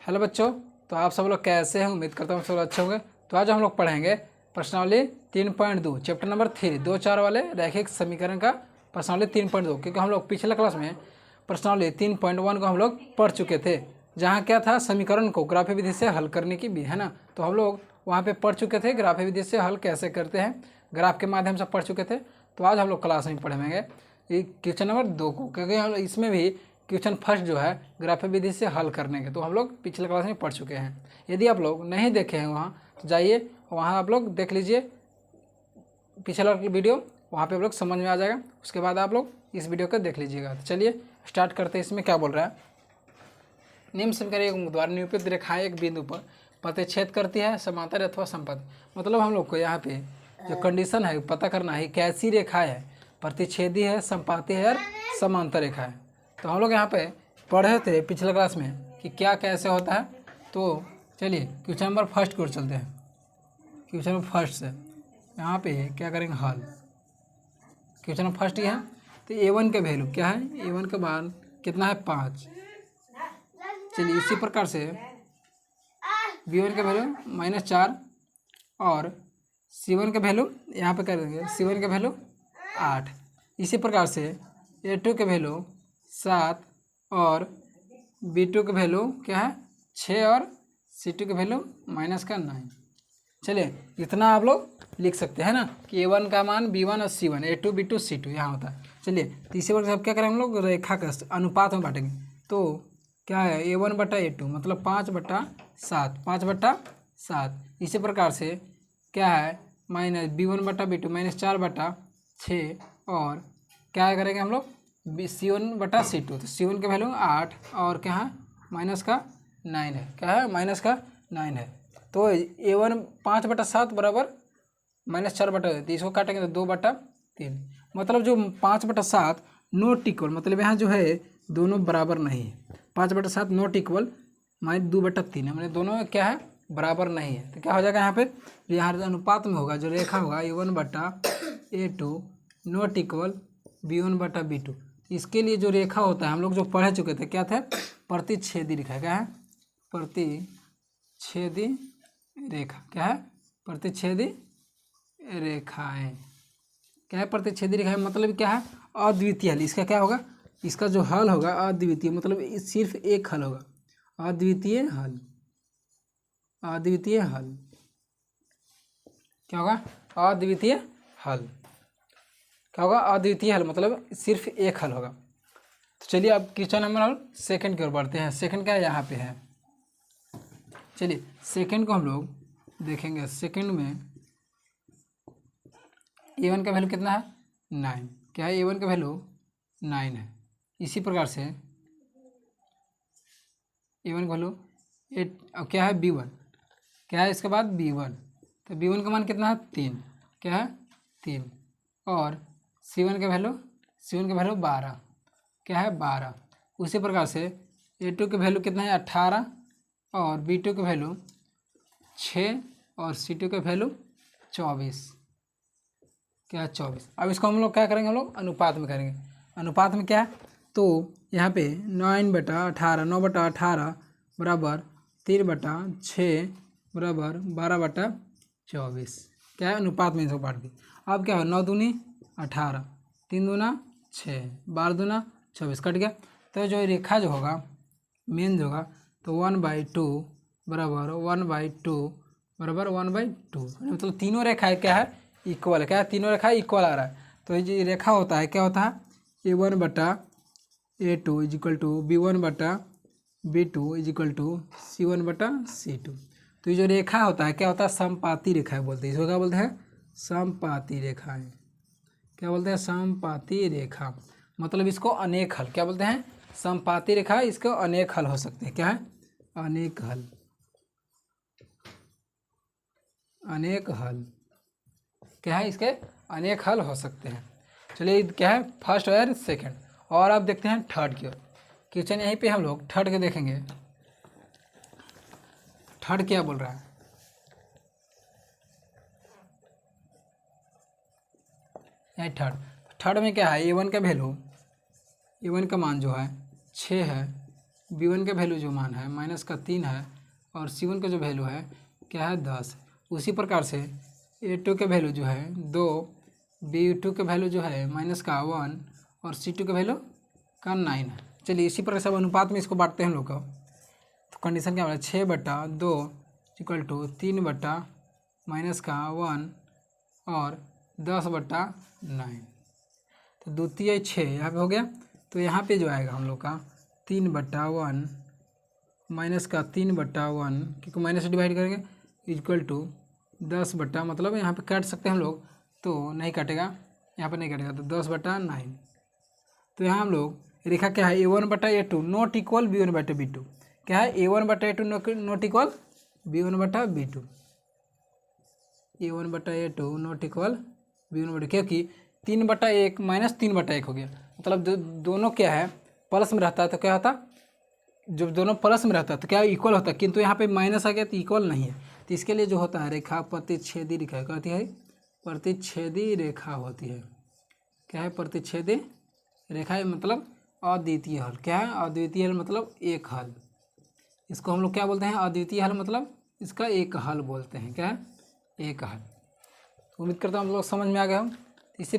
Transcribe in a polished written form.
Hello बच्चों, तो आप सब लोग कैसे हैं? उम्मीद करता हूँ सब लोग अच्छे होंगे। तो आज हम लोग पढ़ेंगे प्रश्नावली 3.2 चैप्टर नंबर 3 2-4 वाले रैखिक समीकरण का प्रश्नावली 3.2, क्योंकि हम लोग पिछले क्लास में प्रश्नावली 3.1 को हम लोग पढ़ चुके थे, जहाँ क्या था समीकरण को ग्राफी विधि से हल करने की भी है ना। तो हम लोग वहाँ पे पढ़ चुके थे ग्राफी विधि से हल कैसे करते हैं, ग्राफ के माध्यम से पढ़ चुके थे। तो आज हम लोग क्लास में पढ़ेंगे क्वेश्चन नंबर 2 को, क्योंकि हम इसमें भी क्वेश्चन फर्स्ट जो है ग्राफी विधि से हल करने के तो हम लोग पिछले क्लास में पढ़ चुके हैं। यदि आप लोग नहीं देखे हैं वहाँ तो जाइए, वहाँ आप लोग देख लीजिए पिछला वीडियो, वहाँ पे आप लोग समझ में आ जाएगा। उसके बाद आप लोग इस वीडियो को देख लीजिएगा। तो चलिए स्टार्ट करते हैं। इसमें क्या बोल रहा है, निम्न समीकरण द्वारा निरूपित रेखाएं एक बिंदु पर प्रतिच्छेद करती है समांतर अथवा समपद। मतलब हम लोग को यहाँ पे जो कंडीशन है पता करना है कैसी रेखा है, प्रतिच्छेदी है, संपाती है और समांतर रेखा है। तो हम लोग यहाँ पे पढ़े थे पिछले क्लास में कि क्या कैसे होता है। तो चलिए क्वेश्चन नंबर फर्स्ट की ओर चलते हैं। क्वेश्चन नंबर फर्स्ट से यहाँ पे क्या करेंगे हल। क्वेश्चन नंबर फर्स्ट ये है, तो A1 का वैल्यू क्या है, A1 का मान कितना है 5। चलिए इसी प्रकार से B1 का वैल्यू -4 और C1 का वैल्यू यहाँ पे कर देंगे C1 का वैल्यू 8। इसी प्रकार से A2 का वैल्यू 7 और B2 का वैल्यू क्या है 6 और C2 का वैल्यू -9। चलिए इतना आप लोग लिख सकते हैं ना कि A1 का मान B1 और C1, A2 B2 C2 यहाँ होता है। चलिए तीसरे वर्ग से अब क्या करें हम लोग रेखा का अनुपात में बांटेंगे। तो क्या है A1/A2 मतलब 5/7, 5/7। इसी प्रकार से क्या है B1/B2 -4/6 और क्या करेंगे हम लोग C1/C2। तो C1 का वैल्यू 8 और क्या है -9 है, क्या है -9 है। तो A1 5/7 बराबर -4/2, तो इसको काटेंगे तो 2/3। मतलब जो 5/7 नॉट इक्वल, मतलब यहाँ जो है दोनों बराबर नहीं है। 5/7 नॉट इक्वल -2/3 है, मतलब दोनों क्या है बराबर नहीं है। तो क्या हो जाएगा यहाँ पे, यहाँ अनुपात में होगा जो रेखा होगा A1/A2 नॉट इक्वल B1/B2। इसके लिए जो रेखा होता है हम लोग जो पढ़ चुके थे क्या था, प्रतिच्छेदी रेखा। क्या है प्रतिच्छेदी रेखा, क्या है प्रतिच्छेदी रेखाएं। क्या है प्रतिच्छेदी रेखाएं मतलब क्या है अद्वितीय हल। इसका क्या होगा, इसका जो हल होगा अद्वितीय, मतलब सिर्फ एक हल होगा, अद्वितीय हल। अद्वितीय हल क्या होगा, अद्वितीय हल क्या होगा, अद्वितीय हल मतलब सिर्फ एक हल होगा। तो चलिए अब क्वेश्चन नंबर सेकंड की ओर बढ़ते हैं। सेकंड क्या यहाँ पे है, चलिए सेकंड को हम लोग देखेंगे। सेकंड में A1 का वैल्यू कितना है 9, क्या है A1 का वैल्यू 9 है। इसी प्रकार से A1 का वैल्यू 8 और क्या है B1, क्या है इसके बाद B1, तो B1 का मान कितना है 3, क्या है 3 और C1 का वैल्यू 12, क्या है 12। उसी प्रकार से A2 का वैल्यू कितना है 18 और B2 का वैल्यू 6 और C2 का वैल्यू 24, क्या है 24। अब इसको हम लोग क्या करेंगे, हम लोग अनुपात में करेंगे। अनुपात में क्या है, तो यहाँ पे 9/18 9/18 बराबर 3/6 बराबर 12/24, क्या है अनुपात में इसको बांट दी। अब क्या हो 9 दूनी 18, 3 दूना 6, 12 दूना 24 कट गया। तो जो रेखा जो होगा मेन जो होगा तो 1/2 बराबर 1/2 बराबर 1/2, मतलब तीनों रेखाएं क्या है इक्वल है, क्या है तीनों रेखा इक्वल आ रहा है। तो ये रेखा होता है क्या होता है A1/A2 is equal to B1/B2 is equal to C1/C2। तो ये जो रेखा होता है क्या होता है समपाती रेखा बोलते हैं। इसको क्या बोलते हैं समपाती रेखाएं, क्या बोलते हैं समपाती रेखा। मतलब इसको अनेक हल क्या बोलते हैं समपाती रेखा, इसको अनेक हल हो सकते हैं। क्या है अनेक हल, अनेक हल क्या है इसके अनेक हल हो सकते हैं। चलिए क्या है फर्स्ट और सेकंड। और अब देखते हैं थर्ड की ओर। क्वेश्चन यहीं पे हम लोग थर्ड के देखेंगे। थर्ड क्या बोल रहा है, यही थर्ड में क्या है A1 का वैल्यू A1 का मान जो है 6 है B1 का वैल्यू जो मान है माइनस का 3 है और C1 का जो वैल्यू है क्या है 10। उसी प्रकार से A2 का वैल्यू जो है 2, B2 का वैल्यू जो है माइनस का 1 और C2 का वैल्यू का 9 है। चलिए इसी प्रकार से अब अनुपात में इसको बांटते हैं हम लोग का। तो कंडीशन क्या होगा 6/2 इक्वल टू 3/- माइनस का 1 और 10/9। तो द्वितीय 6 यहाँ पे हो गया। तो यहाँ पे जो आएगा हम लोग का 3/1 माइनस का 3/1 क्योंकि माइनस से डिवाइड करेंगे इक्वल टू 10 मतलब यहाँ पे काट सकते हैं हम लोग तो नहीं कटेगा, यहाँ पे नहीं कटेगा तो 10/9। तो यहाँ हम लोग रेखा क्या है A1/A2 नॉट इक्वल B1/B2। क्या है A1/A2 not equal B1/B2। A1/A2 not equal B1/, क्योंकि 3/1 माइनस 3/1 हो गया। मतलब दोनों क्या है प्लस में रहता है तो क्या होता, जब दोनों प्लस में रहता है तो क्या इक्वल होता है, किंतु यहाँ पे माइनस आ गया तो इक्वल नहीं है। तो इसके लिए जो होता है रेखा प्रतिच्छेदी रेखा कहती है, प्रतिच्छेदी रेखा होती है। क्या है प्रतिच्छेदी रेखा है मतलब अद्वितीय हल। क्या है अद्वितीय हल मतलब एक हल। इसको हम लोग क्या बोलते हैं अद्वितीय हल मतलब इसका एक हल बोलते हैं। क्या है एक हल। उम्मीद करता हूँ हम लोग समझ में आ गया हो। इसी